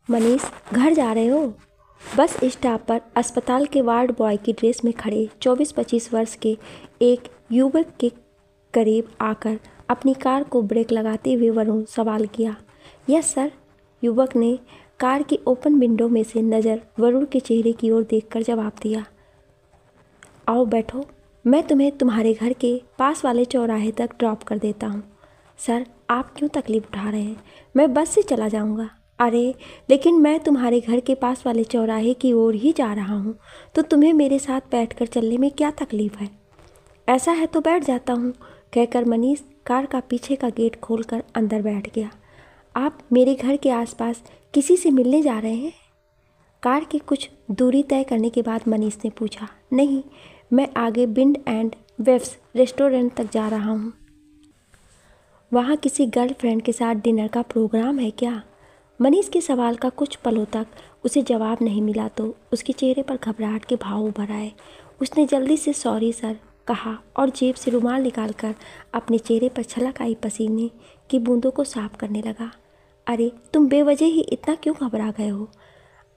मनीष, घर जा रहे हो? बस स्टॉप पर अस्पताल के वार्ड बॉय की ड्रेस में खड़े 24-25 वर्ष के एक युवक के करीब आकर अपनी कार को ब्रेक लगाते हुए वरुण सवाल किया। यस सर, युवक ने कार की ओपन विंडो में से नज़र वरुण के चेहरे की ओर देखकर जवाब दिया। आओ बैठो, मैं तुम्हें तुम्हारे घर के पास वाले चौराहे तक ड्रॉप कर देता हूँ। सर, आप क्यों तकलीफ़ उठा रहे हैं? मैं बस से चला जाऊँगा। अरे लेकिन मैं तुम्हारे घर के पास वाले चौराहे की ओर ही जा रहा हूँ, तो तुम्हें मेरे साथ बैठकर चलने में क्या तकलीफ़ है? ऐसा है तो बैठ जाता हूँ, कहकर मनीष कार का पीछे का गेट खोलकर अंदर बैठ गया। आप मेरे घर के आसपास किसी से मिलने जा रहे हैं? कार की कुछ दूरी तय करने के बाद मनीष ने पूछा। नहीं, मैं आगे विंड एंड वेव्स रेस्टोरेंट तक जा रहा हूँ। वहाँ किसी गर्लफ्रेंड के साथ डिनर का प्रोग्राम है क्या? मनीष के सवाल का कुछ पलों तक उसे जवाब नहीं मिला तो उसके चेहरे पर घबराहट के भाव उभर आए। उसने जल्दी से सॉरी सर कहा और जेब से रुमाल निकालकर अपने चेहरे पर छलक आई पसीने की बूंदों को साफ करने लगा। अरे तुम बेवजह ही इतना क्यों घबरा गए हो?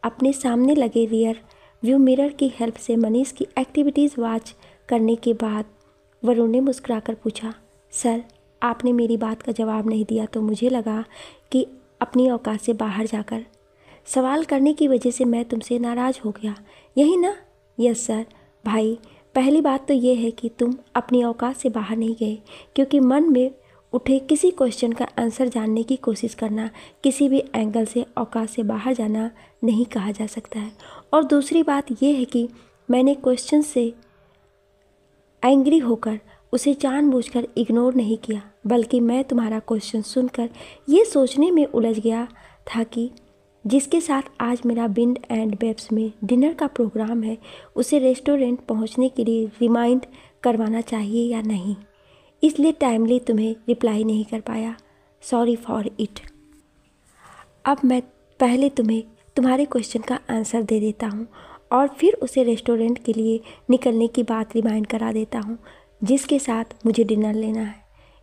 अपने सामने लगे रियर व्यू मिरर की हेल्प से मनीष की एक्टिविटीज़ वॉच करने के बाद वरुण ने मुस्कुराकर पूछा। सर, आपने मेरी बात का जवाब नहीं दिया तो मुझे लगा कि अपनी औकात से बाहर जाकर सवाल करने की वजह से मैं तुमसे नाराज़ हो गया, यही ना? Yes sir. भाई, पहली बात तो ये है कि तुम अपनी औकात से बाहर नहीं गए, क्योंकि मन में उठे किसी क्वेश्चन का आंसर जानने की कोशिश करना किसी भी एंगल से औकात से बाहर जाना नहीं कहा जा सकता है। और दूसरी बात यह है कि मैंने क्वेश्चन से एंग्री होकर उसे जानबूझकर इग्नोर नहीं किया, बल्कि मैं तुम्हारा क्वेश्चन सुनकर ये सोचने में उलझ गया था कि जिसके साथ आज मेरा विंड एंड वेव्स में डिनर का प्रोग्राम है, उसे रेस्टोरेंट पहुंचने के लिए रिमाइंड करवाना चाहिए या नहीं। इसलिए टाइमली तुम्हें रिप्लाई नहीं कर पाया। Sorry for it. अब मैं पहले तुम्हें तुम्हारे क्वेश्चन का आंसर दे देता हूँ और फिर उसे रेस्टोरेंट के लिए निकलने की बात रिमाइंड करा देता हूँ जिसके साथ मुझे डिनर लेना है।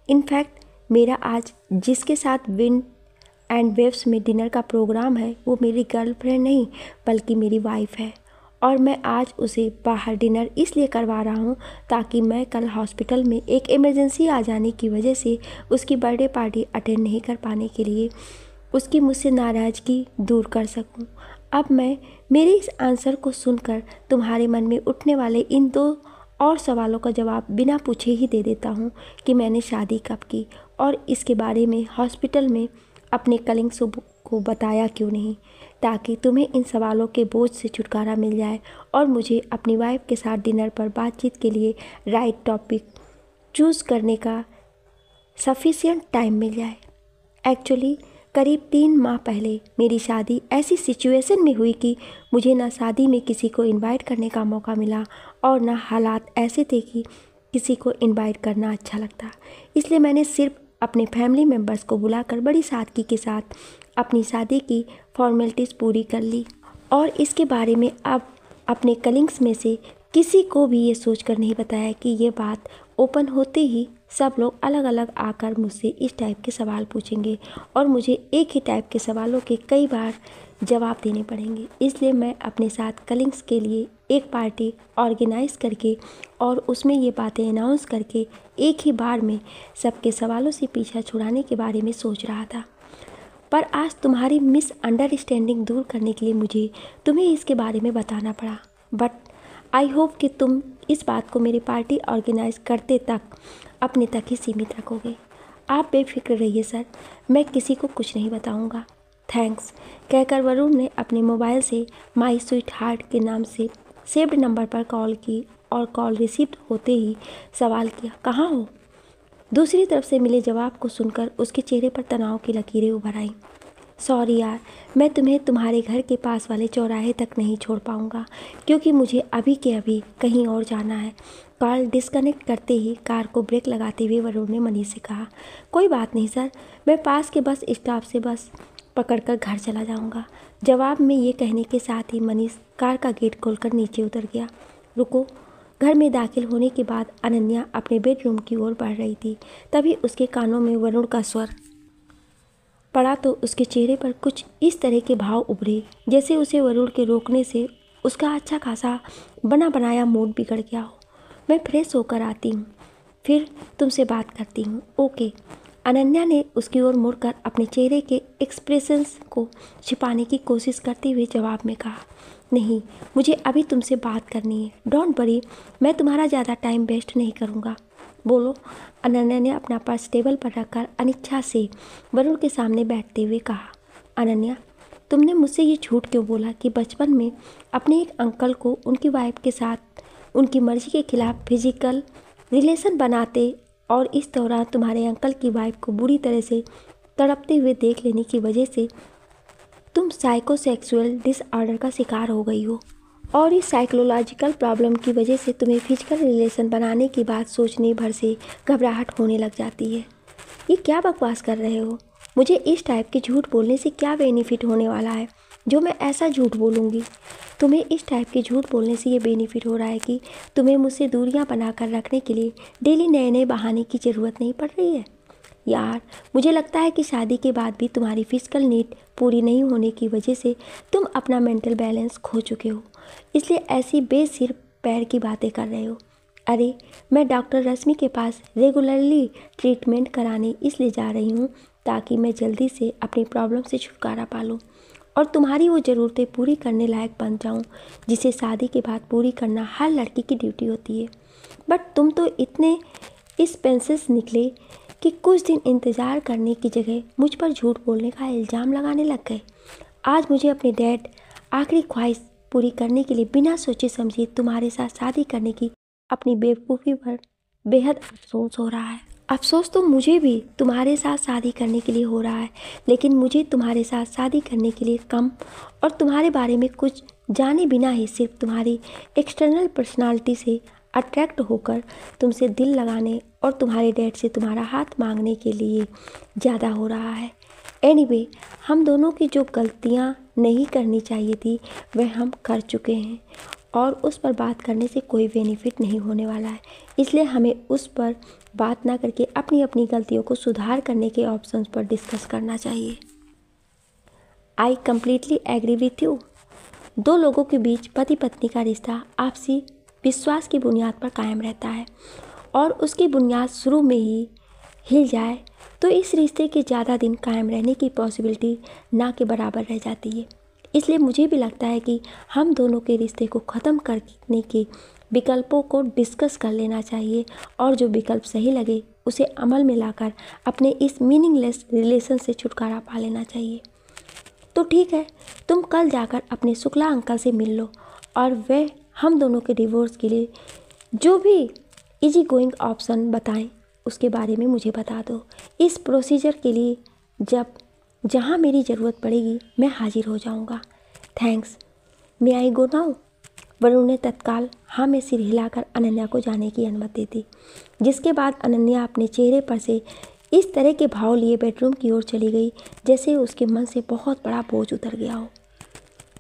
इनफैक्ट मेरा आज जिसके साथ विंड एंड वेव्स में डिनर का प्रोग्राम है वो मेरी गर्लफ्रेंड नहीं बल्कि मेरी वाइफ है, और मैं आज उसे बाहर डिनर इसलिए करवा रहा हूँ ताकि मैं कल हॉस्पिटल में एक इमरजेंसी आ जाने की वजह से उसकी बर्थडे पार्टी अटेंड नहीं कर पाने के लिए उसकी मुझसे नाराज़गी दूर कर सकूँ। अब मैं मेरे इस आंसर को सुनकर तुम्हारे मन में उठने वाले इन दो और सवालों का जवाब बिना पूछे ही दे देता हूँ कि मैंने शादी कब की और इसके बारे में हॉस्पिटल में अपने कलीग्स को बताया क्यों नहीं, ताकि तुम्हें इन सवालों के बोझ से छुटकारा मिल जाए और मुझे अपनी वाइफ के साथ डिनर पर बातचीत के लिए राइट टॉपिक चूज़ करने का सफिशिएंट टाइम मिल जाए। एक्चुअली करीब 3 माह पहले मेरी शादी ऐसी सिचुएशन में हुई कि मुझे ना शादी में किसी को इनवाइट करने का मौका मिला और ना हालात ऐसे थे कि किसी को इनवाइट करना अच्छा लगता। इसलिए मैंने सिर्फ अपने फैमिली मेम्बर्स को बुलाकर बड़ी सादगी के साथ अपनी शादी की फॉर्मेलिटीज़ पूरी कर ली और इसके बारे में अब अपने कलीग्स में से किसी को भी ये सोचकर नहीं बताया कि ये बात ओपन होते ही सब लोग अलग अलग आकर मुझसे इस टाइप के सवाल पूछेंगे और मुझे एक ही टाइप के सवालों के कई बार जवाब देने पड़ेंगे। इसलिए मैं अपने साथ कलीग्स के लिए एक पार्टी ऑर्गेनाइज करके और उसमें ये बातें अनाउंस करके एक ही बार में सबके सवालों से पीछा छुड़ाने के बारे में सोच रहा था। पर आज तुम्हारी मिसअंडरस्टैंडिंग दूर करने के लिए मुझे तुम्हें इसके बारे में बताना पड़ा। बट आई होप कि तुम इस बात को मेरी पार्टी ऑर्गेनाइज करते तक अपने तक ही सीमित रखोगे। आप बेफिक्र रहिए सर, मैं किसी को कुछ नहीं बताऊंगा। थैंक्स, कहकर वरुण ने अपने मोबाइल से माई स्वीट हार्ट के नाम से सेव्ड नंबर पर कॉल की और कॉल रिसीव्ड होते ही सवाल किया, कहाँ हो? दूसरी तरफ से मिले जवाब को सुनकर उसके चेहरे पर तनाव की लकीरें उभर आईं। सॉरी यार, मैं तुम्हें तुम्हारे घर के पास वाले चौराहे तक नहीं छोड़ पाऊंगा क्योंकि मुझे अभी के अभी कहीं और जाना है। कॉल डिस्कनेक्ट करते ही कार को ब्रेक लगाते हुए वरुण ने मनीष से कहा, कोई बात नहीं सर, मैं पास के बस स्टॉप से बस पकड़कर घर चला जाऊंगा। जवाब में ये कहने के साथ ही मनीष कार का गेट खोलकर नीचे उतर गया। रुको। घर में दाखिल होने के बाद अनन्या अपने बेडरूम की ओर बढ़ रही थी, तभी उसके कानों में वरुण का स्वर पड़ा तो उसके चेहरे पर कुछ इस तरह के भाव उभरे जैसे उसे वरुण के रोकने से उसका अच्छा खासा बना बनाया मूड बिगड़ गया हो। मैं फ्रेश होकर आती हूँ, फिर तुमसे बात करती हूँ। ओके। अनन्या ने उसकी ओर मुड़कर अपने चेहरे के एक्सप्रेशंस को छिपाने की कोशिश करते हुए जवाब में कहा, नहीं, मुझे अभी तुमसे बात करनी है। डोंट वरी, मैं तुम्हारा ज़्यादा टाइम वेस्ट नहीं करूँगा। बोलो। अनन्या ने अपना पर्स टेबल पर रखकर अनिच्छा से वरुण के सामने बैठते हुए कहा, अनन्या, तुमने मुझसे ये झूठ क्यों बोला कि बचपन में अपने एक अंकल को उनकी वाइफ के साथ उनकी मर्जी के खिलाफ फिजिकल रिलेशन बनाते और इस दौरान तुम्हारे अंकल की वाइफ को बुरी तरह से तड़पते हुए देख लेने की वजह से तुम साइकोसेक्सुअल डिसऑर्डर का शिकार हो गई हो और इस साइकोलॉजिकल प्रॉब्लम की वजह से तुम्हें फिजिकल रिलेशन बनाने की बात सोचने भर से घबराहट होने लग जाती है। ये क्या बकवास कर रहे हो? मुझे इस टाइप के झूठ बोलने से क्या बेनिफिट होने वाला है जो मैं ऐसा झूठ बोलूँगी? तुम्हें इस टाइप के झूठ बोलने से ये बेनिफिट हो रहा है कि तुम्हें मुझसे दूरियां बनाकर रखने के लिए डेली नए नए बहाने की ज़रूरत नहीं पड़ रही है। यार, मुझे लगता है कि शादी के बाद भी तुम्हारी फिजिकल नीड पूरी नहीं होने की वजह से तुम अपना मेंटल बैलेंस खो चुके हो, इसलिए ऐसी बेसिर पैर की बातें कर रहे हो। अरे, मैं डॉक्टर रश्मि के पास रेगुलरली ट्रीटमेंट कराने इसलिए जा रही हूँ ताकि मैं जल्दी से अपनी प्रॉब्लम से छुटकारा पा लूँ और तुम्हारी वो ज़रूरतें पूरी करने लायक बन जाऊँ जिसे शादी के बाद पूरी करना हर लड़की की ड्यूटी होती है। बट तुम तो इतने एक्सपेंसिव निकले कि कुछ दिन इंतज़ार करने की जगह मुझ पर झूठ बोलने का इल्ज़ाम लगाने लग गए। आज मुझे अपने डैड आखिरी ख्वाहिश पूरी करने के लिए बिना सोचे समझे तुम्हारे साथ शादी करने की अपनी बेवकूफ़ी पर बेहद अफसोस हो रहा है। अफसोस तो मुझे भी तुम्हारे साथ शादी करने के लिए हो रहा है, लेकिन मुझे तुम्हारे साथ शादी करने के लिए कम और तुम्हारे बारे में कुछ जाने बिना ही सिर्फ तुम्हारी एक्सटर्नल पर्सनालिटी से अट्रैक्ट होकर तुमसे दिल लगाने और तुम्हारे डैड से तुम्हारा हाथ मांगने के लिए ज़्यादा हो रहा है। एनीवे, हम दोनों की जो गलतियाँ नहीं करनी चाहिए थी वह हम कर चुके हैं और उस पर बात करने से कोई बेनिफिट नहीं होने वाला है, इसलिए हमें उस पर बात ना करके अपनी अपनी गलतियों को सुधार करने के ऑप्शंस पर डिस्कस करना चाहिए। I completely agree with you. दो लोगों के बीच पति पत्नी का रिश्ता आपसी विश्वास की बुनियाद पर कायम रहता है और उसकी बुनियाद शुरू में ही हिल जाए तो इस रिश्ते के ज़्यादा दिन कायम रहने की पॉसिबिलिटी ना के बराबर रह जाती है। इसलिए मुझे भी लगता है कि हम दोनों के रिश्ते को ख़त्म करने के विकल्पों को डिस्कस कर लेना चाहिए और जो विकल्प सही लगे उसे अमल में लाकर अपने इस मीनिंगलेस रिलेशन से छुटकारा पा लेना चाहिए। तो ठीक है, तुम कल जाकर अपने शुक्ला अंकल से मिल लो और वे हम दोनों के डिवोर्स के लिए जो भी इजी गोइंग ऑप्शन बताएं उसके बारे में मुझे बता दो। इस प्रोसीजर के लिए जहाँ मेरी ज़रूरत पड़ेगी मैं हाजिर हो जाऊँगा। थैंक्स। मे आई गो नाउ? वरुण ने तत्काल हाँ में सिर हिलाकर अनन्या को जाने की अनुमति दी, जिसके बाद अनन्या अपने चेहरे पर से इस तरह के भाव लिए बेडरूम की ओर चली गई जैसे उसके मन से बहुत बड़ा बोझ उतर गया हो।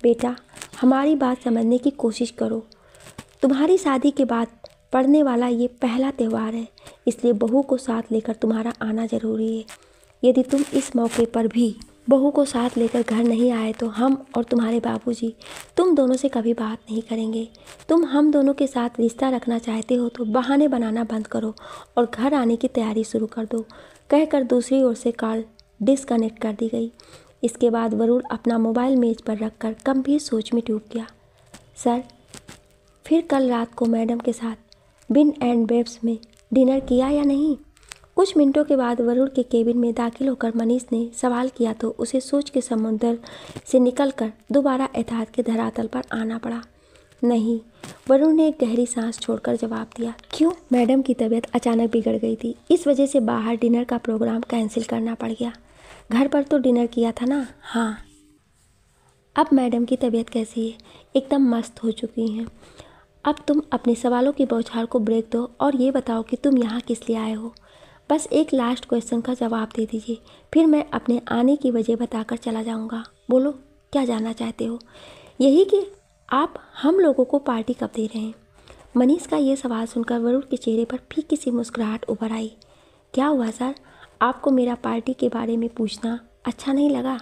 बेटा, हमारी बात समझने की कोशिश करो। तुम्हारी शादी के बाद पड़ने वाला ये पहला त्यौहार है, इसलिए बहू को साथ लेकर तुम्हारा आना ज़रूरी है। यदि तुम इस मौके पर भी बहू को साथ लेकर घर नहीं आए तो हम और तुम्हारे बाबूजी तुम दोनों से कभी बात नहीं करेंगे। तुम हम दोनों के साथ रिश्ता रखना चाहते हो तो बहाने बनाना बंद करो और घर आने की तैयारी शुरू कर दो, कहकर दूसरी ओर से कॉल डिस्कनेक्ट कर दी गई। इसके बाद वरुण अपना मोबाइल मेज पर रखकर गंभीर सोच में डूब गया। सर, फिर कल रात को मैडम के साथ बिन एंड बेब्स में डिनर किया या नहीं? कुछ मिनटों के बाद वरुण के केबिन में दाखिल होकर मनीष ने सवाल किया तो उसे सोच के समुद्र से निकलकर दोबारा यथार्थ के धरातल पर आना पड़ा। नहीं, वरुण ने एक गहरी सांस छोड़कर जवाब दिया। क्यों? मैडम की तबीयत अचानक बिगड़ गई थी, इस वजह से बाहर डिनर का प्रोग्राम कैंसिल करना पड़ गया। घर पर तो डिनर किया था ना? हाँ। अब मैडम की तबीयत कैसी है? एकदम मस्त हो चुकी हैं। अब तुम अपने सवालों की बौछार को ब्रेक दो और ये बताओ कि तुम यहाँ किस लिए आए हो। बस एक लास्ट क्वेश्चन का जवाब दे दीजिए, फिर मैं अपने आने की वजह बताकर चला जाऊँगा। बोलो, क्या जानना चाहते हो? यही कि आप हम लोगों को पार्टी कब दे रहे हैं? मनीष का ये सवाल सुनकर वरुण के चेहरे पर फीकी सी मुस्कुराहट उभर आई। क्या हुआ सर? आपको मेरा पार्टी के बारे में पूछना अच्छा नहीं लगा?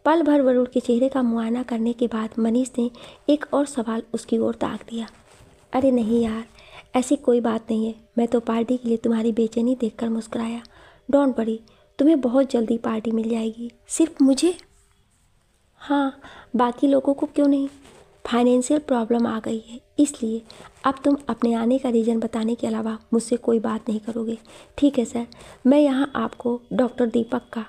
पल भर वरुण के चेहरे का मुआयना करने के बाद मनीष ने एक और सवाल उसकी ओर ताक दिया। अरे नहीं यार, ऐसी कोई बात नहीं है। मैं तो पार्टी के लिए तुम्हारी बेचैनी देखकर मुस्कुराया। डोंट वरी, तुम्हें बहुत जल्दी पार्टी मिल जाएगी। सिर्फ मुझे? हाँ, बाकी लोगों को क्यों नहीं? फाइनेंशियल प्रॉब्लम आ गई है, इसलिए अब तुम अपने आने का रीज़न बताने के अलावा मुझसे कोई बात नहीं करोगे। ठीक है सर, मैं यहाँ आपको डॉक्टर दीपक का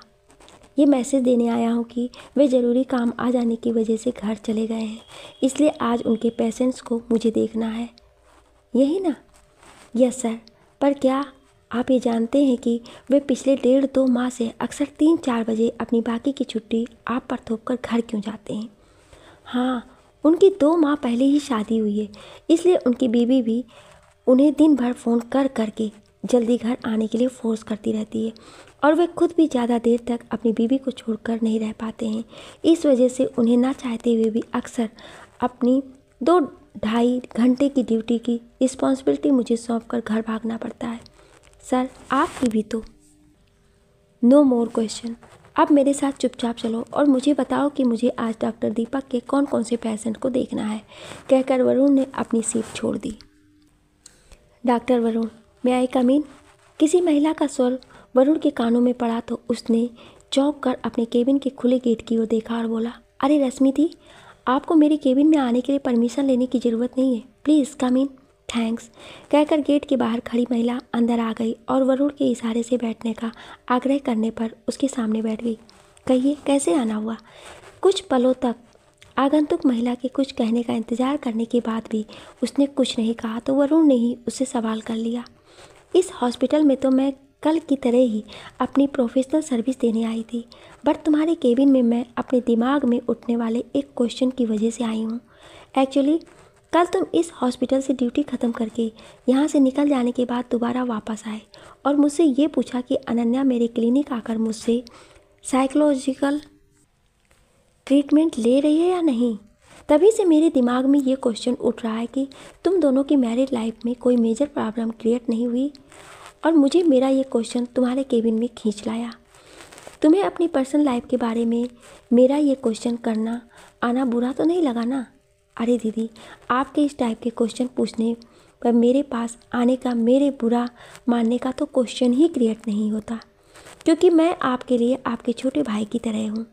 ये मैसेज देने आया हूँ कि वे ज़रूरी काम आ जाने की वजह से घर चले गए हैं, इसलिए आज उनके पेशेंट्स को मुझे देखना है। यही ना? Yes sir. पर क्या आप ये जानते हैं कि वे पिछले 1.5-2 माह से अक्सर 3-4 बजे अपनी बाकी की छुट्टी आप पर थोपकर घर क्यों जाते हैं? हाँ, उनकी 2 माह पहले ही शादी हुई है, इसलिए उनकी बीवी भी उन्हें दिन भर फ़ोन कर करके जल्दी घर आने के लिए फोर्स करती रहती है और वे खुद भी ज़्यादा देर तक अपनी बीवी को छोड़कर नहीं रह पाते हैं। इस वजह से उन्हें ना चाहते हुए भी अक्सर अपनी 2-2.5 घंटे की ड्यूटी की रिस्पॉन्सिबिलिटी मुझे सौंपकर घर भागना पड़ता है। सर, आपकी भी तो। No more question. अब मेरे साथ चुपचाप चलो और मुझे बताओ कि मुझे आज डॉक्टर दीपक के कौन कौन से पेशेंट को देखना है, कहकर वरुण ने अपनी सीट छोड़ दी। डॉक्टर वरुण, मैं आई कम इन? किसी महिला का स्वर वरुण के कानों में पड़ा तो उसने चौंक कर अपने केबिन के खुले गेट की ओर देखा और बोला, अरे रश्मि दी, आपको मेरे केबिन में आने के लिए परमिशन लेने की ज़रूरत नहीं है। Please come in. थैंक्स, कहकर गेट के बाहर खड़ी महिला अंदर आ गई और वरुण के इशारे से बैठने का आग्रह करने पर उसके सामने बैठ गई। कहिए, कैसे आना हुआ? कुछ पलों तक आगंतुक महिला के कुछ कहने का इंतजार करने के बाद भी उसने कुछ नहीं कहा तो वरुण ने ही उससे सवाल कर लिया। इस हॉस्पिटल में तो मैं कल की तरह ही अपनी प्रोफेशनल सर्विस देने आई थी, बट तुम्हारे केबिन में मैं अपने दिमाग में उठने वाले एक क्वेश्चन की वजह से आई हूँ। एक्चुअली कल तुम इस हॉस्पिटल से ड्यूटी ख़त्म करके यहाँ से निकल जाने के बाद दोबारा वापस आए और मुझसे ये पूछा कि अनन्या मेरे क्लिनिक आकर मुझसे साइकोलॉजिकल ट्रीटमेंट ले रही है या नहीं। तभी से मेरे दिमाग में ये क्वेश्चन उठ रहा है कि तुम दोनों की मैरिड लाइफ में कोई मेजर प्रॉब्लम क्रिएट नहीं हुई और मुझे मेरा ये क्वेश्चन तुम्हारे केबिन में खींच लाया। तुम्हें अपनी पर्सनल लाइफ के बारे में मेरा ये क्वेश्चन करना आना बुरा तो नहीं लगा ना? अरे दीदी, आपके इस टाइप के क्वेश्चन पूछने पर मेरे पास आने का, मेरे बुरा मानने का तो क्वेश्चन ही क्रिएट नहीं होता, क्योंकि मैं आपके लिए आपके छोटे भाई की तरह हूँ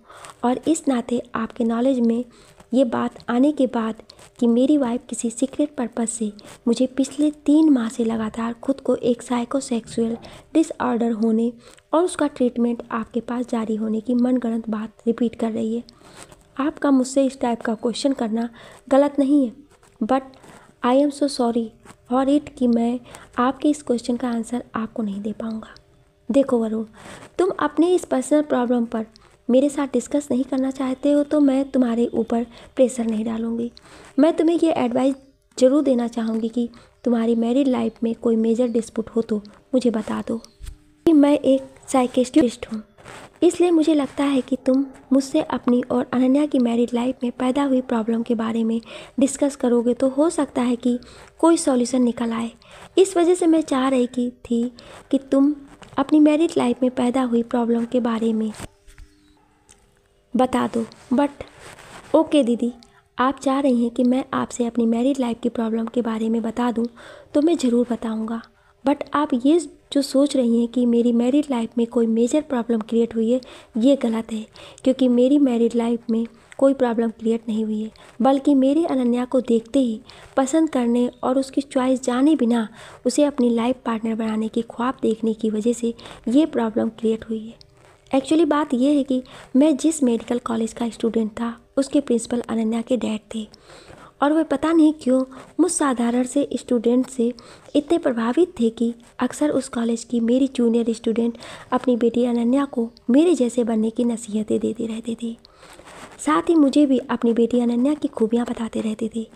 और इस नाते आपके नॉलेज में ये बात आने के बाद कि मेरी वाइफ किसी सीक्रेट पर्पस से मुझे पिछले 3 माह से लगातार खुद को एक साइकोसेक्सुअल डिसऑर्डर होने और उसका ट्रीटमेंट आपके पास जारी होने की मनगढ़ंत बात रिपीट कर रही है। आपका मुझसे इस टाइप का क्वेश्चन करना गलत नहीं है, but I am so sorry for it कि मैं आपके इस क्वेश्चन का आंसर आपको नहीं दे पाऊँगा। देखो वरुण, तुम अपने इस पर्सनल प्रॉब्लम पर मेरे साथ डिस्कस नहीं करना चाहते हो तो मैं तुम्हारे ऊपर प्रेशर नहीं डालूँगी। मैं तुम्हें ये एडवाइस ज़रूर देना चाहूँगी कि तुम्हारी मैरिड लाइफ में कोई मेजर डिस्प्यूट हो तो मुझे बता दो कि मैं एक साइकियाट्रिस्ट हूँ, इसलिए मुझे लगता है कि तुम मुझसे अपनी और अनन्या की मैरिड लाइफ में पैदा हुई प्रॉब्लम के बारे में डिस्कस करोगे तो हो सकता है कि कोई सॉल्यूशन निकल आए। इस वजह से मैं चाह रही थी कि तुम अपनी मैरिड लाइफ में पैदा हुई प्रॉब्लम के बारे में बता दो। बट ओके दीदी, आप चाह रही हैं कि मैं आपसे अपनी मैरिड लाइफ की प्रॉब्लम के बारे में बता दूं तो मैं ज़रूर बताऊंगा, बट आप ये जो सोच रही हैं कि मेरी मैरिड लाइफ में कोई मेजर प्रॉब्लम क्रिएट हुई है, ये गलत है, क्योंकि मेरी मैरिड लाइफ में कोई प्रॉब्लम क्रिएट नहीं हुई है, बल्कि मेरी अनन्या को देखते ही पसंद करने और उसकी चॉइस जाने बिना उसे अपनी लाइफ पार्टनर बनाने की ख्वाब देखने की वजह से ये प्रॉब्लम क्रिएट हुई है। एक्चुअली बात यह है कि मैं जिस मेडिकल कॉलेज का स्टूडेंट था उसके प्रिंसिपल अनन्या के डैड थे और वे पता नहीं क्यों मुझ साधारण से स्टूडेंट से इतने प्रभावित थे कि अक्सर उस कॉलेज की मेरी जूनियर स्टूडेंट अपनी बेटी अनन्या को मेरे जैसे बनने की नसीहतें देते रहते थे। साथ ही मुझे भी अपनी बेटी अनन्या की खूबियाँ बताते रहते थे।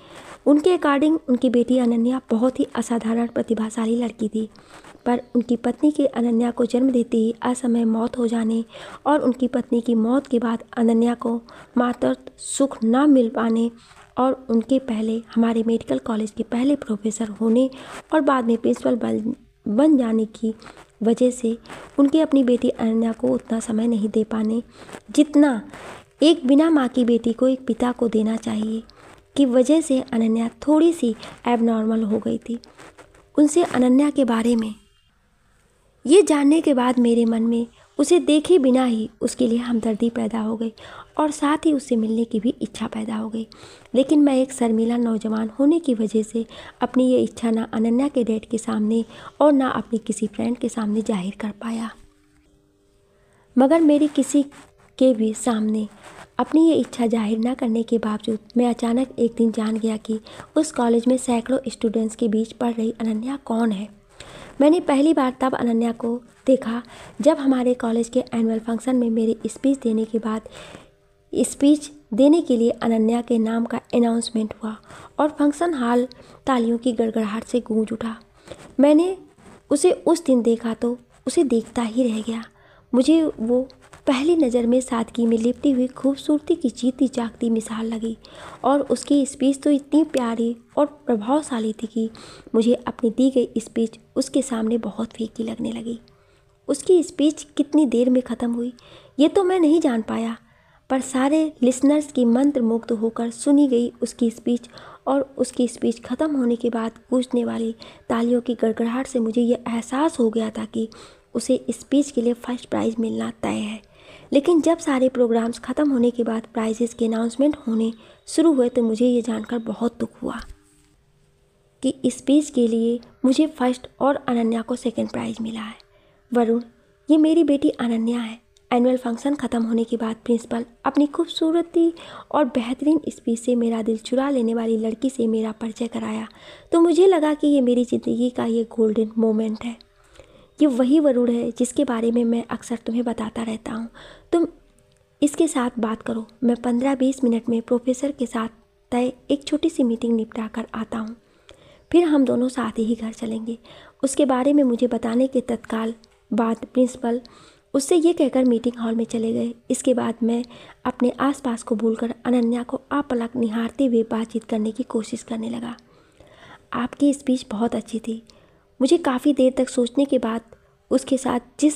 उनके अकॉर्डिंग उनकी बेटी अनन्या बहुत ही असाधारण प्रतिभाशाली लड़की थी, पर उनकी पत्नी के अनन्या को जन्म देते ही असमय मौत हो जाने और उनकी पत्नी की मौत के बाद अनन्या को मातृत्व सुख न मिल पाने और उनके पहले हमारे मेडिकल कॉलेज के पहले प्रोफेसर होने और बाद में प्रिंसिपल बन जाने की वजह से उनके अपनी बेटी अनन्या को उतना समय नहीं दे पाने जितना एक बिना माँ की बेटी को एक पिता को देना चाहिए, की वजह से अनन्या थोड़ी सी एबनॉर्मल हो गई थी। उनसे अनन्या के बारे में ये जानने के बाद मेरे मन में उसे देखे बिना ही उसके लिए हमदर्दी पैदा हो गई और साथ ही उससे मिलने की भी इच्छा पैदा हो गई। लेकिन मैं एक शर्मीला नौजवान होने की वजह से अपनी ये इच्छा ना अनन्या के डैड के सामने और ना अपनी किसी फ्रेंड के सामने जाहिर कर पाया। मगर मेरी किसी के भी सामने अपनी ये इच्छा जाहिर ना करने के बावजूद मैं अचानक एक दिन जान गया कि उस कॉलेज में सैकड़ों स्टूडेंट्स के बीच पढ़ रही अनन्या कौन है। मैंने पहली बार तब अनन्या को देखा जब हमारे कॉलेज के एनुअल फंक्शन में मेरे स्पीच देने के बाद स्पीच देने के लिए अनन्या के नाम का अनाउंसमेंट हुआ और फंक्शन हॉल तालियों की गड़गड़ाहट से गूंज उठा। मैंने उसे उस दिन देखा तो उसे देखता ही रह गया। मुझे वो पहली नज़र में सादगी में लिपटी हुई खूबसूरती की जीती जागती मिसाल लगी और उसकी स्पीच तो इतनी प्यारी और प्रभावशाली थी कि मुझे अपनी दी गई स्पीच उसके सामने बहुत फीकी लगने लगी। उसकी स्पीच कितनी देर में ख़त्म हुई ये तो मैं नहीं जान पाया, पर सारे लिसनर्स की मंत्रमुग्ध होकर सुनी गई उसकी स्पीच और उसकी स्पीच ख़त्म होने के बाद गूंजने वाली तालियों की गड़गड़ाहट से मुझे ये एहसास हो गया था कि उसे स्पीच के लिए फर्स्ट प्राइज़ मिलना तय है। लेकिन जब सारे प्रोग्राम्स ख़त्म होने के बाद प्राइजेस के अनाउंसमेंट होने शुरू हुए तो मुझे ये जानकर बहुत दुख हुआ कि स्पीच के लिए मुझे फर्स्ट और अनन्या को सेकंड प्राइज़ मिला है। वरुण, ये मेरी बेटी अनन्या है। एनुअल फंक्शन ख़त्म होने के बाद प्रिंसिपल अपनी खूबसूरती और बेहतरीन स्पीच से मेरा दिल चुरा लेने वाली लड़की से मेरा परिचय कराया तो मुझे लगा कि ये मेरी ज़िंदगी का ये गोल्डन मोमेंट है। ये वही वरुण है जिसके बारे में मैं अक्सर तुम्हें बताता रहता हूँ। तुम इसके साथ बात करो, मैं 15-20 मिनट में प्रोफेसर के साथ तय एक छोटी सी मीटिंग निपटा कर आता हूँ, फिर हम दोनों साथ ही घर चलेंगे। उसके बारे में मुझे बताने के तत्काल बाद प्रिंसिपल उससे ये कहकर मीटिंग हॉल में चले गए। इसके बाद मैं अपने आसपास को भूलकर अनन्या को आपलक निहारते हुए बातचीत करने की कोशिश करने लगा। आपकी स्पीच बहुत अच्छी थी। मुझे काफ़ी देर तक सोचने के बाद उसके साथ जिस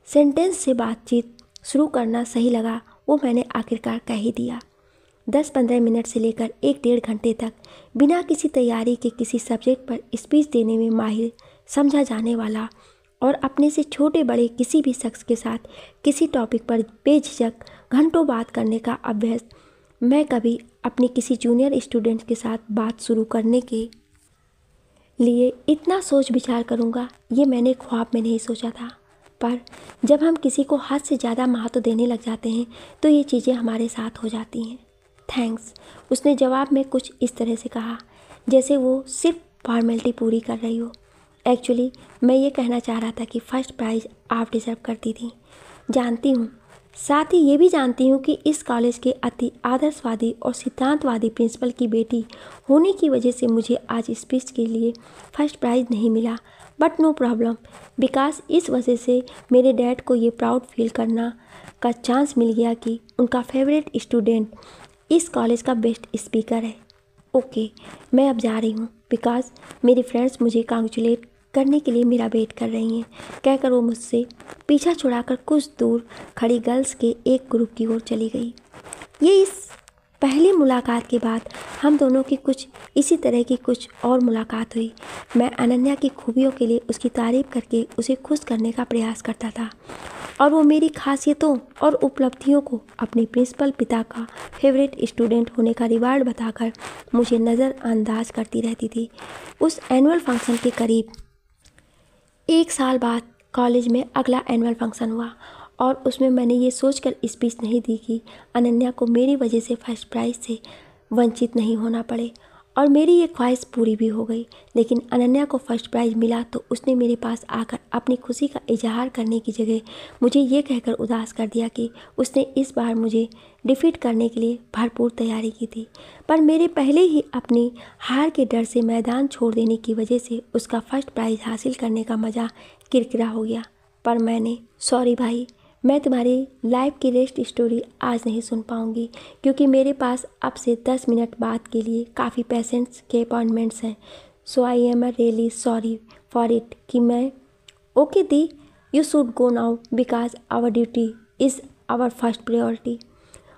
सेंटेंस से बातचीत शुरू करना सही लगा वो मैंने आखिरकार कह ही दिया। 10-15 मिनट से लेकर 1-1.5 घंटे तक बिना किसी तैयारी के किसी सब्जेक्ट पर स्पीच देने में माहिर समझा जाने वाला और अपने से छोटे बड़े किसी भी शख्स के साथ किसी टॉपिक पर बेझिझक घंटों बात करने का अभ्यास मैं कभी अपने किसी जूनियर स्टूडेंट के साथ बात शुरू करने के लिए इतना सोच विचार करूँगा ये मैंने ख्वाब में नहीं सोचा था। पर जब हम किसी को हद से ज़्यादा महत्व देने लग जाते हैं तो ये चीज़ें हमारे साथ हो जाती हैं। थैंक्स, उसने जवाब में कुछ इस तरह से कहा जैसे वो सिर्फ फॉर्मेलिटी पूरी कर रही हो। एक्चुअली मैं ये कहना चाह रहा था कि फ़र्स्ट प्राइज़ आप डिज़र्व करती थी। जानती हूँ, साथ ही ये भी जानती हूँ कि इस कॉलेज के अति आदर्शवादी और सिद्धांतवादी प्रिंसिपल की बेटी होने की वजह से मुझे आज स्पीच के लिए फर्स्ट प्राइज़ नहीं मिला, बट नो प्रॉब्लम, बिकॉज इस वजह से मेरे डैड को ये प्राउड फील करना का चांस मिल गया कि उनका फेवरेट स्टूडेंट इस कॉलेज का बेस्ट स्पीकर है। ओके, मैं अब जा रही हूँ बिकॉज मेरी फ्रेंड्स मुझे कांग्रेचुलेट करने के लिए मेरा वेट कर रही हैं, कहकर वो मुझसे पीछा छुड़ाकर कुछ दूर खड़ी गर्ल्स के एक ग्रुप की ओर चली गई। ये इस पहली मुलाकात के बाद हम दोनों की कुछ इसी तरह की कुछ और मुलाकात हुई। मैं अनन्या की खूबियों के लिए उसकी तारीफ़ करके उसे खुश करने का प्रयास करता था और वो मेरी खासियतों और उपलब्धियों को अपने प्रिंसिपल पिता का फेवरेट स्टूडेंट होने का रिवार्ड बताकर मुझे नज़रअंदाज करती रहती थी। उस एनुअल फंक्शन के करीब 1 साल बाद कॉलेज में अगला एनुअल फंक्शन हुआ और उसमें मैंने ये सोचकर स्पीच नहीं दी कि अनन्या को मेरी वजह से फर्स्ट प्राइज़ से वंचित नहीं होना पड़े, और मेरी ये ख्वाहिश पूरी भी हो गई। लेकिन अनन्या को फर्स्ट प्राइज़ मिला तो उसने मेरे पास आकर अपनी खुशी का इजहार करने की जगह मुझे ये कहकर उदास कर दिया कि उसने इस बार मुझे डिफीट करने के लिए भरपूर तैयारी की थी, पर मेरे पहले ही अपनी हार के डर से मैदान छोड़ देने की वजह से उसका फर्स्ट प्राइज़ हासिल करने का मज़ा किरकिरा हो गया। पर मैंने सॉरी भाई, मैं तुम्हारी लाइफ की रेस्ट स्टोरी आज नहीं सुन पाऊँगी क्योंकि मेरे पास अब से 10 मिनट बाद के लिए काफ़ी पेशेंट्स के अपॉइंटमेंट्स हैं। So I am really sorry for it कि मैं ओके दी, you should go now because our duty is our first priority.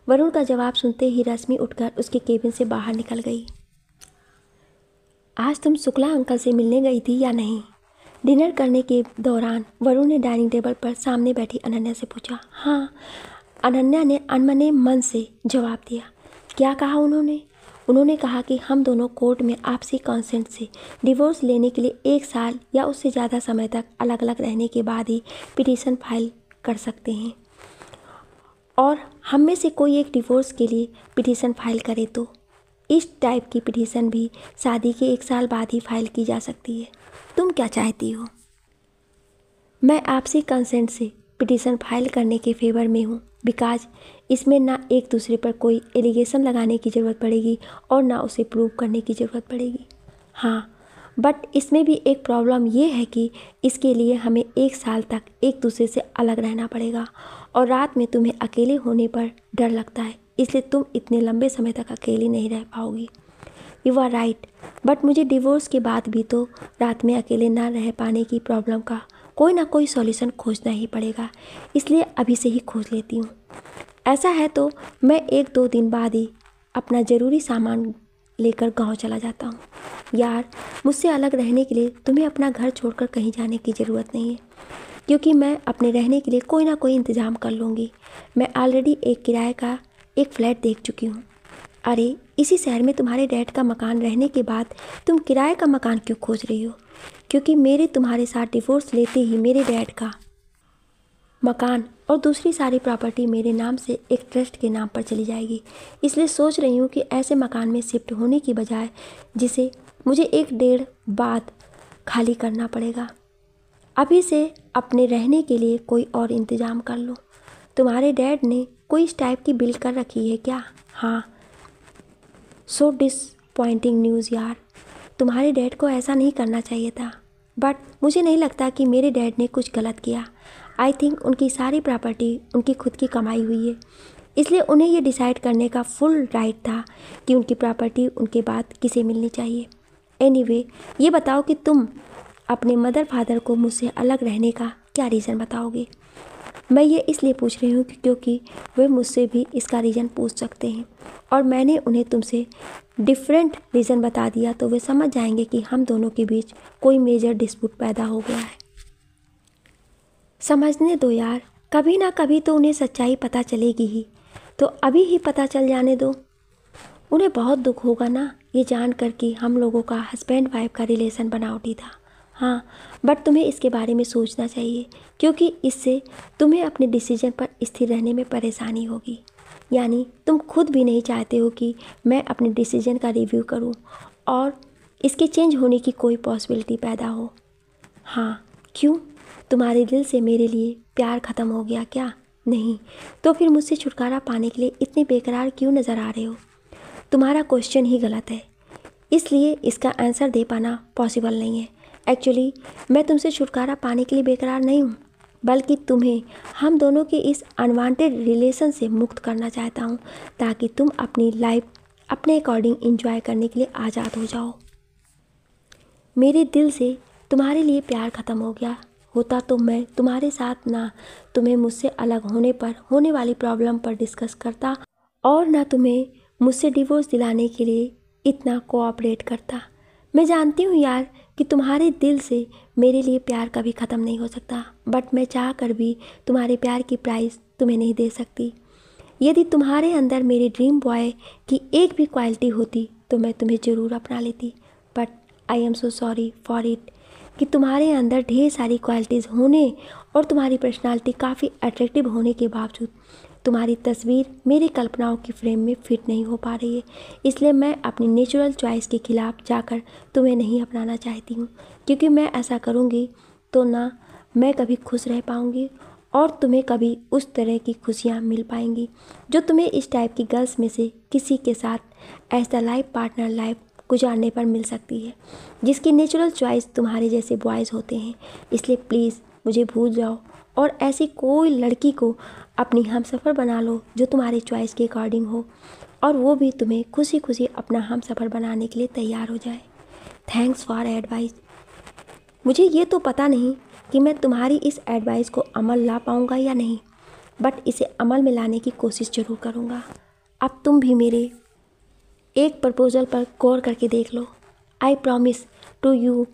Varun का जवाब सुनते ही रश्मि उठकर उसके केबिन से बाहर निकल गई। आज तुम शुक्ला अंकल से मिलने गई थी या नहीं? डिनर करने के दौरान वरुण ने डाइनिंग टेबल पर सामने बैठी अनन्या से पूछा। हाँ, अनन्या ने अनमने मन से जवाब दिया। क्या कहा उन्होंने? उन्होंने कहा कि हम दोनों कोर्ट में आपसी कंसेंट से डिवोर्स लेने के लिए 1 साल या उससे ज़्यादा समय तक अलग अलग रहने के बाद ही पिटीशन फाइल कर सकते हैं, और हम में से कोई एक डिवोर्स के लिए पिटीशन फाइल करे तो इस टाइप की पिटीशन भी शादी के 1 साल बाद ही फाइल की जा सकती है। तुम क्या चाहती हो? मैं आपसी कंसेंट से पिटीशन फाइल करने के फेवर में हूँ, बिकॉज इसमें ना एक दूसरे पर कोई एलिगेशन लगाने की ज़रूरत पड़ेगी और ना उसे प्रूव करने की ज़रूरत पड़ेगी। हाँ, बट इसमें भी एक प्रॉब्लम ये है कि इसके लिए हमें 1 साल तक एक दूसरे से अलग रहना पड़ेगा, और रात में तुम्हें अकेले होने पर डर लगता है, इसलिए तुम इतने लंबे समय तक अकेली नहीं रह पाओगी। यू आर राइट, बट मुझे डिवोर्स के बाद भी तो रात में अकेले ना रह पाने की प्रॉब्लम का कोई ना कोई सॉल्यूशन खोजना ही पड़ेगा, इसलिए अभी से ही खोज लेती हूँ। ऐसा है तो मैं 1-2 दिन बाद ही अपना ज़रूरी सामान लेकर गांव चला जाता हूँ। यार, मुझसे अलग रहने के लिए तुम्हें अपना घर छोड़कर कहीं जाने की ज़रूरत नहीं है, क्योंकि मैं अपने रहने के लिए कोई ना कोई इंतज़ाम कर लूँगी। मैं ऑलरेडी एक किराए का एक फ्लैट देख चुकी हूँ। अरे, इसी शहर में तुम्हारे डैड का मकान रहने के बाद तुम किराए का मकान क्यों खोज रही हो? क्योंकि मेरे तुम्हारे साथ डिवोर्स लेते ही मेरे डैड का मकान और दूसरी सारी प्रॉपर्टी मेरे नाम से एक ट्रस्ट के नाम पर चली जाएगी, इसलिए सोच रही हूँ कि ऐसे मकान में शिफ्ट होने की बजाय जिसे मुझे 1-1.5 बाद खाली करना पड़ेगा। अभी से अपने रहने के लिए कोई और इंतज़ाम कर लो। तुम्हारे डैड ने कोई इस टाइप की बिल कर रखी है क्या? हाँ। सो डिसपॉइंटिंग न्यूज़ यार, तुम्हारे डैड को ऐसा नहीं करना चाहिए था, बट मुझे नहीं लगता कि मेरे डैड ने कुछ गलत किया। आई थिंक उनकी सारी प्रॉपर्टी उनकी खुद की कमाई हुई है, इसलिए उन्हें ये डिसाइड करने का फुल राइट था कि उनकी प्रॉपर्टी उनके बाद किसे मिलनी चाहिए। एनीवे, ये बताओ कि तुम अपने मदर फादर को मुझसे अलग रहने का क्या रीज़न बताओगे? मैं ये इसलिए पूछ रही हूँ क्योंकि वे मुझसे भी इसका रीज़न पूछ सकते हैं, और मैंने उन्हें तुमसे डिफरेंट रीज़न बता दिया तो वे समझ जाएंगे कि हम दोनों के बीच कोई मेजर डिस्प्यूट पैदा हो गया है। समझने दो यार, कभी ना कभी तो उन्हें सच्चाई पता चलेगी ही, तो अभी ही पता चल जाने दो। उन्हें बहुत दुख होगा ना ये जानकर कि हम लोगों का हस्बैंड वाइफ का रिलेशन बनावटी था। हाँ, बट तुम्हें इसके बारे में सोचना चाहिए, क्योंकि इससे तुम्हें अपने डिसीजन पर स्थिर रहने में परेशानी होगी। यानी तुम खुद भी नहीं चाहते हो कि मैं अपने डिसीजन का रिव्यू करूं और इसके चेंज होने की कोई पॉसिबिलिटी पैदा हो। हाँ, क्यों? तुम्हारे दिल से मेरे लिए प्यार ख़त्म हो गया क्या? नहीं, तो फिर मुझसे छुटकारा पाने के लिए इतने बेकरार क्यों नज़र आ रहे हो? तुम्हारा क्वेश्चन ही गलत है, इसलिए इसका आंसर दे पाना पॉसिबल नहीं है। एक्चुअली मैं तुमसे छुटकारा पाने के लिए बेकरार नहीं हूँ, बल्कि तुम्हें हम दोनों के इस अनवांटेड रिलेशन से मुक्त करना चाहता हूँ, ताकि तुम अपनी लाइफ अपने अकॉर्डिंग एंजॉय करने के लिए आज़ाद हो जाओ। मेरे दिल से तुम्हारे लिए प्यार ख़त्म हो गया होता तो मैं तुम्हारे साथ ना तुम्हें मुझसे अलग होने पर होने वाली प्रॉब्लम पर डिस्कस करता, और ना तुम्हें मुझसे डिवोर्स दिलाने के लिए इतना कोऑपरेट करता। मैं जानती हूँ यार कि तुम्हारे दिल से मेरे लिए प्यार कभी ख़त्म नहीं हो सकता, बट मैं चाह कर भी तुम्हारे प्यार की प्राइस तुम्हें नहीं दे सकती। यदि तुम्हारे अंदर मेरे ड्रीम बॉय की एक भी क्वालिटी होती तो मैं तुम्हें ज़रूर अपना लेती, but I am so sorry for it कि तुम्हारे अंदर ढेर सारी क्वालिटीज़ होने और तुम्हारी पर्सनालिटी काफ़ी अट्रैक्टिव होने के बावजूद तुम्हारी तस्वीर मेरी कल्पनाओं की फ्रेम में फिट नहीं हो पा रही है। इसलिए मैं अपनी नेचुरल चॉइस के खिलाफ जाकर तुम्हें नहीं अपनाना चाहती हूँ, क्योंकि मैं ऐसा करूँगी तो ना मैं कभी खुश रह पाऊँगी और तुम्हें कभी उस तरह की खुशियाँ मिल पाएंगी जो तुम्हें इस टाइप की गर्ल्स में से किसी के साथ as the life partner life गुजारने पर मिल सकती है, जिसकी नेचुरल चॉइस तुम्हारे जैसे बॉयज़ होते हैं। इसलिए प्लीज़ मुझे भूल जाओ और ऐसी कोई लड़की को अपनी हमसफ़र बना लो जो तुम्हारी चॉइस के अकॉर्डिंग हो, और वो भी तुम्हें खुशी खुशी अपना हमसफ़र बनाने के लिए तैयार हो जाए। Thanks for advice. मुझे ये तो पता नहीं कि मैं तुम्हारी इस एडवाइस को अमल ला पाऊँगा या नहीं, बट इसे अमल में लाने की कोशिश ज़रूर करूँगा। अब तुम भी मेरे एक प्रपोज़ल पर गौर करके देख लो। आई प्रॉमिस टू यू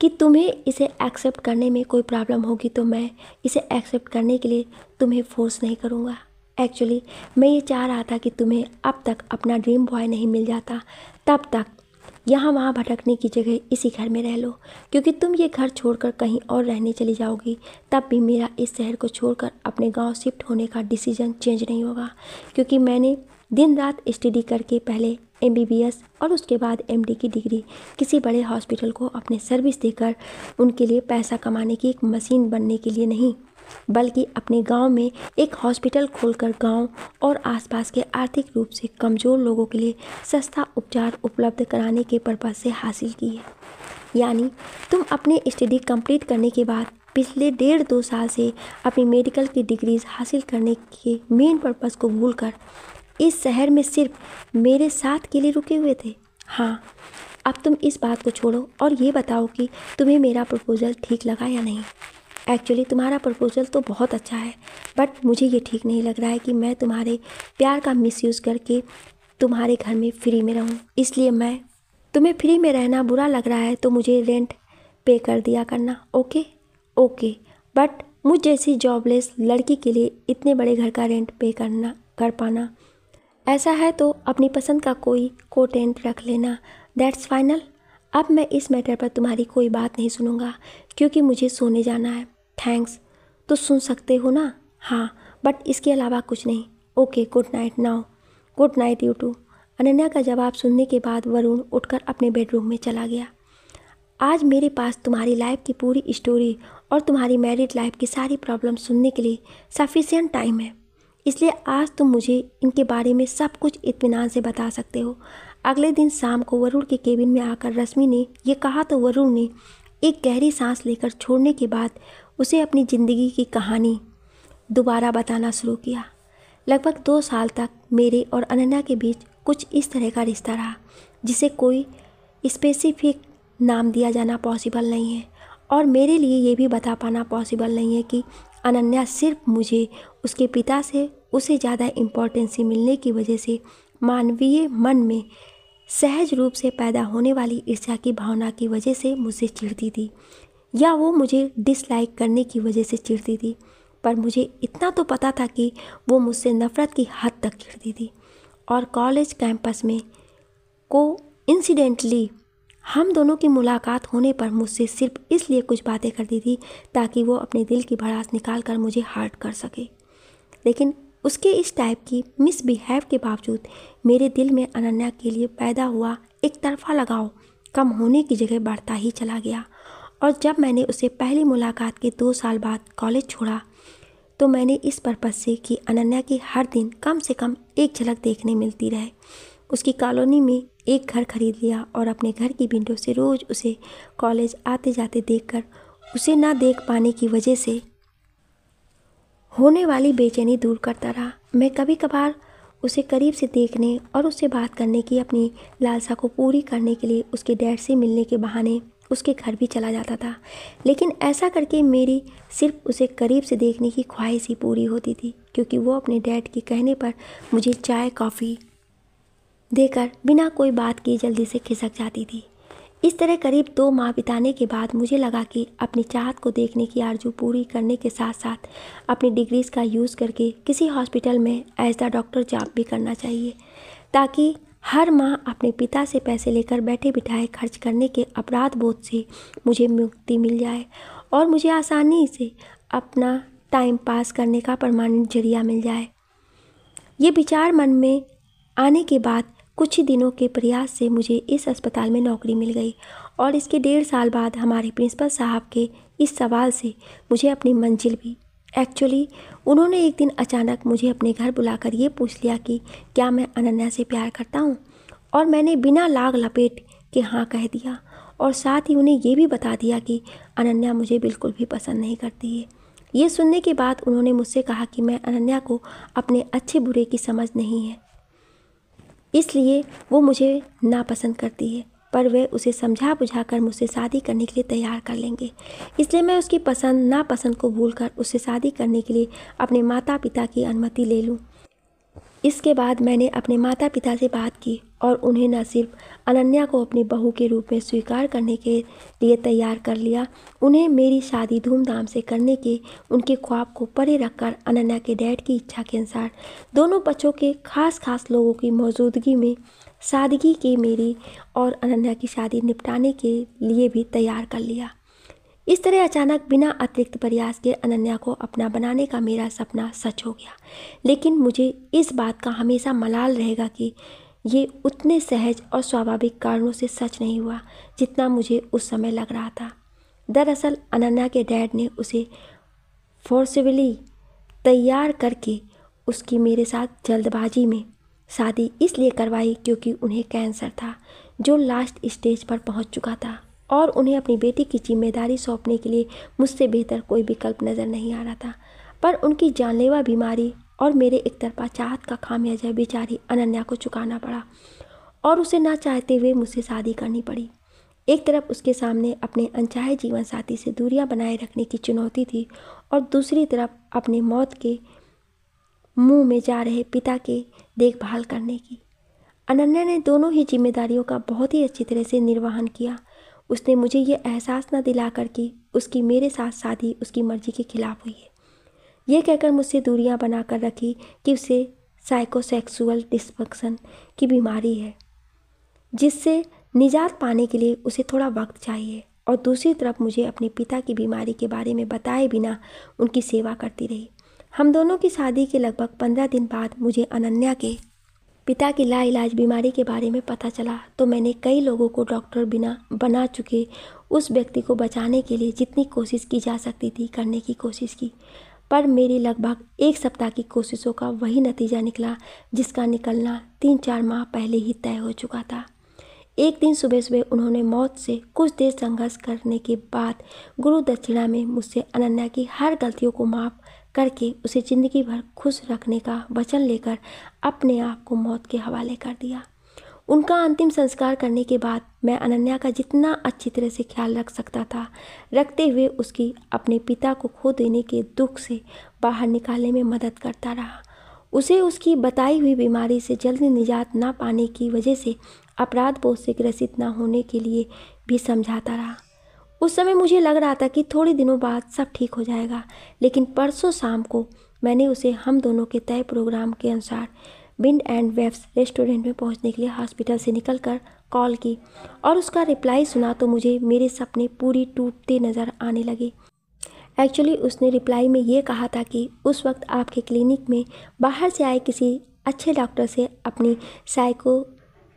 कि तुम्हें इसे एक्सेप्ट करने में कोई प्रॉब्लम होगी तो मैं इसे एक्सेप्ट करने के लिए तुम्हें फोर्स नहीं करूँगा। एक्चुअली मैं ये चाह रहा था कि तुम्हें अब तक अपना ड्रीम बॉय नहीं मिल जाता, तब तक यहाँ वहाँ भटकने की जगह इसी घर में रह लो, क्योंकि तुम ये घर छोड़कर कहीं और रहने चली जाओगी तब भी मेरा इस शहर को छोड़कर अपने गांव शिफ्ट होने का डिसीजन चेंज नहीं होगा, क्योंकि मैंने दिन रात स्टडी करके पहले MBBS और उसके बाद MD की डिग्री किसी बड़े हॉस्पिटल को अपने सर्विस देकर उनके लिए पैसा कमाने की एक मशीन बनने के लिए नहीं, बल्कि अपने गांव में एक हॉस्पिटल खोलकर गांव और आसपास के आर्थिक रूप से कमज़ोर लोगों के लिए सस्ता उपचार उपलब्ध कराने के पर्पज़ से हासिल की है। यानी तुम अपने स्टडी कंप्लीट करने के बाद पिछले 1.5-2 साल से अपनी मेडिकल की डिग्रीज हासिल करने के मेन पर्पज़ को भूलकर इस शहर में सिर्फ मेरे साथ के लिए रुके हुए थे। हाँ, अब तुम इस बात को छोड़ो और ये बताओ कि तुम्हें मेरा प्रपोज़ल ठीक लगा या नहीं। एक्चुअली तुम्हारा प्रपोज़ल तो बहुत अच्छा है, बट मुझे ये ठीक नहीं लग रहा है कि मैं तुम्हारे प्यार का मिसयूज़ करके तुम्हारे घर में फ्री में रहूं। इसलिए मैं तुम्हें फ्री में रहना बुरा लग रहा है तो मुझे रेंट पे कर दिया करना। ओके, बट मुझ जैसी जॉबलेस लड़की के लिए इतने बड़े घर का रेंट पे कर पाना, ऐसा है तो अपनी पसंद का कोई टेंट रख लेना, दैट्स फाइनल। अब मैं इस मैटर पर तुम्हारी कोई बात नहीं सुनूंगा क्योंकि मुझे सोने जाना है। थैंक्स, तो सुन सकते हो ना? हाँ, बट इसके अलावा कुछ नहीं। Okay, good night now. Good night you too. Ananya का जवाब सुनने के बाद वरुण उठकर अपने बेडरूम में चला गया। आज मेरे पास तुम्हारी लाइफ की पूरी स्टोरी और तुम्हारी मैरिड लाइफ की सारी प्रॉब्लम सुनने के लिए सफिशिएंट टाइम है, इसलिए आज तुम मुझे इनके बारे में सब कुछ इत्मीनान से बता सकते हो। अगले दिन शाम को वरुण के केबिन में आकर रश्मि ने ये कहा तो वरुण ने एक गहरी सांस लेकर छोड़ने के बाद उसे अपनी ज़िंदगी की कहानी दोबारा बताना शुरू किया। लगभग 2 साल तक मेरे और अनन्या के बीच कुछ इस तरह का रिश्ता रहा जिसे कोई स्पेसिफिक नाम दिया जाना पॉसिबल नहीं है, और मेरे लिए ये भी बता पाना पॉसिबल नहीं है कि अनन्या सिर्फ मुझे उसके पिता से उसे ज़्यादा इम्पोर्टेंसी मिलने की वजह से मानवीय मन में सहज रूप से पैदा होने वाली ईर्ष्या की भावना की वजह से मुझसे चिढ़ती थी, या वो मुझे डिसलाइक करने की वजह से चिढ़ती थी। पर मुझे इतना तो पता था कि वो मुझसे नफ़रत की हद तक चिढ़ती थी। और कॉलेज कैंपस में कोइंसिडेंटली हम दोनों की मुलाकात होने पर मुझसे सिर्फ इसलिए कुछ बातें करती थी ताकि वो अपने दिल की भड़ास निकाल कर मुझे हर्ट कर सके। लेकिन उसके इस टाइप की मिसबिहेव के बावजूद मेरे दिल में अनन्या के लिए पैदा हुआ एक तरफा लगाव कम होने की जगह बढ़ता ही चला गया। और जब मैंने उसे पहली मुलाकात के 2 साल बाद कॉलेज छोड़ा तो मैंने इस पर्पज़ से कि अनन्या की हर दिन कम से कम एक झलक देखने मिलती रहे, उसकी कॉलोनी में एक घर खरीद लिया और अपने घर की विंडो से रोज़ उसे कॉलेज आते जाते देखकर उसे ना देख पाने की वजह से होने वाली बेचैनी दूर करता रहा। मैं कभी कभार उसे करीब से देखने और उससे बात करने की अपनी लालसा को पूरी करने के लिए उसके डैड से मिलने के बहाने उसके घर भी चला जाता था, लेकिन ऐसा करके मेरी सिर्फ उसे करीब से देखने की ख्वाहिश ही पूरी होती थी, क्योंकि वो अपने डैड के कहने पर मुझे चाय कॉफ़ी देकर बिना कोई बात किए जल्दी से खिसक जाती थी। इस तरह करीब 2 माह बिताने के बाद मुझे लगा कि अपनी चाहत को देखने की आरज़ू पूरी करने के साथ साथ अपनी डिग्रीज़ का यूज़ करके किसी हॉस्पिटल में एज द डॉक्टर जॉब भी करना चाहिए, ताकि हर माह अपने पिता से पैसे लेकर बैठे बिठाए खर्च करने के अपराध बोध से मुझे मुक्ति मिल जाए और मुझे आसानी से अपना टाइम पास करने का परमानेंट जरिया मिल जाए। ये विचार मन में आने के बाद कुछ ही दिनों के प्रयास से मुझे इस अस्पताल में नौकरी मिल गई, और इसके 1.5 साल बाद हमारे प्रिंसिपल साहब के इस सवाल से मुझे अपनी मंजिल भी। एक्चुअली उन्होंने एक दिन अचानक मुझे अपने घर बुलाकर ये पूछ लिया कि क्या मैं अनन्या से प्यार करता हूँ, और मैंने बिना लाग लपेट के हाँ कह दिया, और साथ ही उन्हें ये भी बता दिया कि अनन्या मुझे बिल्कुल भी पसंद नहीं करती है। ये सुनने के बाद उन्होंने मुझसे कहा कि मैं अनन्या को अपने अच्छे बुरे की समझ नहीं है, इसलिए वो मुझे नापसंद करती है। पर वह उसे समझा बुझाकर मुझसे शादी करने के लिए तैयार कर लेंगे। इसलिए मैं उसकी पसंद नापसंद को भूलकर उससे शादी करने के लिए अपने माता पिता की अनुमति ले लूं। इसके बाद मैंने अपने माता पिता से बात की और उन्हें न सिर्फ अनन्या को अपनी बहू के रूप में स्वीकार करने के लिए तैयार कर लिया, उन्हें मेरी शादी धूमधाम से करने के उनके ख्वाब को परे रखकर अनन्या के डैड की इच्छा के अनुसार दोनों पक्षों के खास लोगों की मौजूदगी में सादगी के मेरी और अनन्या की शादी निपटाने के लिए भी तैयार कर लिया। इस तरह अचानक बिना अतिरिक्त प्रयास के अनन्या को अपना बनाने का मेरा सपना सच हो गया। लेकिन मुझे इस बात का हमेशा मलाल रहेगा कि ये उतने सहज और स्वाभाविक कारणों से सच नहीं हुआ जितना मुझे उस समय लग रहा था। दरअसल अनन्या के डैड ने उसे फोर्सफुली तैयार करके उसकी मेरे साथ जल्दबाजी में शादी इसलिए करवाई क्योंकि उन्हें कैंसर था जो लास्ट स्टेज पर पहुंच चुका था और उन्हें अपनी बेटी की जिम्मेदारी सौंपने के लिए मुझसे बेहतर कोई विकल्प नज़र नहीं आ रहा था। पर उनकी जानलेवा बीमारी और मेरे एकतरफा चाहत का खामियाजा बेचारी अनन्या को चुकाना पड़ा और उसे ना चाहते हुए मुझसे शादी करनी पड़ी। एक तरफ उसके सामने अपने अनचाहे जीवन साथी से दूरियां बनाए रखने की चुनौती थी और दूसरी तरफ अपने मौत के मुंह में जा रहे पिता के देखभाल करने की। अनन्या ने दोनों ही जिम्मेदारियों का बहुत ही अच्छी तरह से निर्वहन किया। उसने मुझे ये एहसास न दिलाकर कि उसकी मेरे साथ शादी उसकी मर्जी के खिलाफ हुई है, ये कहकर मुझसे दूरियां बनाकर रखी कि उसे साइकोसेक्सुअल डिसफंक्शन की बीमारी है जिससे निजात पाने के लिए उसे थोड़ा वक्त चाहिए, और दूसरी तरफ मुझे अपने पिता की बीमारी के बारे में बताए बिना उनकी सेवा करती रही। हम दोनों की शादी के लगभग 15 दिन बाद मुझे अनन्या के पिता की लाइलाज बीमारी के बारे में पता चला तो मैंने कई लोगों को डॉक्टर बिना बना चुके उस व्यक्ति को बचाने के लिए जितनी कोशिश की जा सकती थी करने की कोशिश की, पर मेरी लगभग 1 सप्ताह की कोशिशों का वही नतीजा निकला जिसका निकलना 3-4 माह पहले ही तय हो चुका था। एक दिन सुबह उन्होंने मौत से कुछ देर संघर्ष करने के बाद गुरु दक्षिणा में मुझसे अनन्या की हर गलतियों को माफ़ करके उसे ज़िंदगी भर खुश रखने का वचन लेकर अपने आप को मौत के हवाले कर दिया। उनका अंतिम संस्कार करने के बाद मैं अनन्या का जितना अच्छी तरह से ख्याल रख सकता था रखते हुए उसकी अपने पिता को खो देने के दुख से बाहर निकालने में मदद करता रहा। उसे उसकी बताई हुई बीमारी से जल्दी निजात ना पाने की वजह से अपराध बोध से ग्रसित न होने के लिए भी समझाता रहा। उस समय मुझे लग रहा था कि थोड़े दिनों बाद सब ठीक हो जाएगा, लेकिन परसों शाम को मैंने उसे हम दोनों के तय प्रोग्राम के अनुसार विंड एंड वेव्स रेस्टोरेंट में पहुंचने के लिए हॉस्पिटल से निकलकर कॉल की और उसका रिप्लाई सुना तो मुझे मेरे सपने पूरी टूटते नज़र आने लगे। एक्चुअली उसने रिप्लाई में ये कहा था कि उस वक्त आपके क्लिनिक में बाहर से आए किसी अच्छे डॉक्टर से अपनी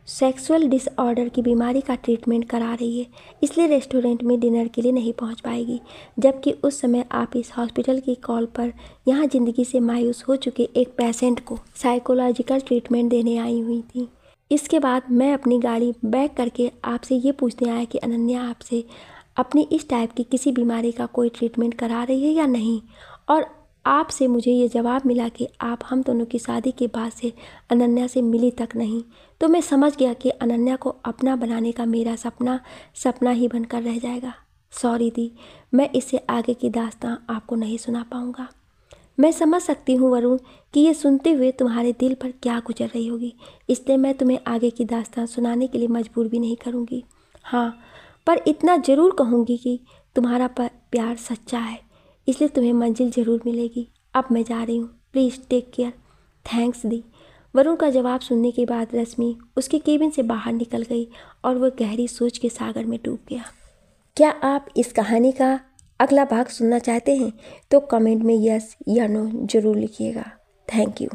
सेक्सुअल डिसऑर्डर की बीमारी का ट्रीटमेंट करा रही है, इसलिए रेस्टोरेंट में डिनर के लिए नहीं पहुंच पाएगी। जबकि उस समय आप इस हॉस्पिटल की कॉल पर यहां ज़िंदगी से मायूस हो चुके एक पेशेंट को साइकोलॉजिकल ट्रीटमेंट देने आई हुई थी। इसके बाद मैं अपनी गाड़ी बैक करके आपसे ये पूछने आया कि अनन्या आपसे अपनी इस टाइप की किसी बीमारी का कोई ट्रीटमेंट करा रही है या नहीं, और आपसे मुझे ये जवाब मिला कि आप हम दोनों की शादी के बाद से अनन्या से मिली तक नहीं। तो मैं समझ गया कि अनन्या को अपना बनाने का मेरा सपना ही बनकर रह जाएगा। सॉरी दी, मैं इससे आगे की दास्तां आपको नहीं सुना पाऊँगा। मैं समझ सकती हूँ वरुण कि ये सुनते हुए तुम्हारे दिल पर क्या गुजर रही होगी, इसलिए मैं तुम्हें आगे की दास्तां सुनाने के लिए मजबूर भी नहीं करूँगी। हाँ, पर इतना ज़रूर कहूँगी कि तुम्हारा प्यार सच्चा है, इसलिए तुम्हें मंजिल ज़रूर मिलेगी। अब मैं जा रही हूँ, प्लीज़ टेक केयर। थैंक्स दी। वरुण का जवाब सुनने के बाद रश्मि उसके केबिन से बाहर निकल गई और वह गहरी सोच के सागर में डूब गया। क्या आप इस कहानी का अगला भाग सुनना चाहते हैं तो कमेंट में यस या नो ज़रूर लिखिएगा। Thank you.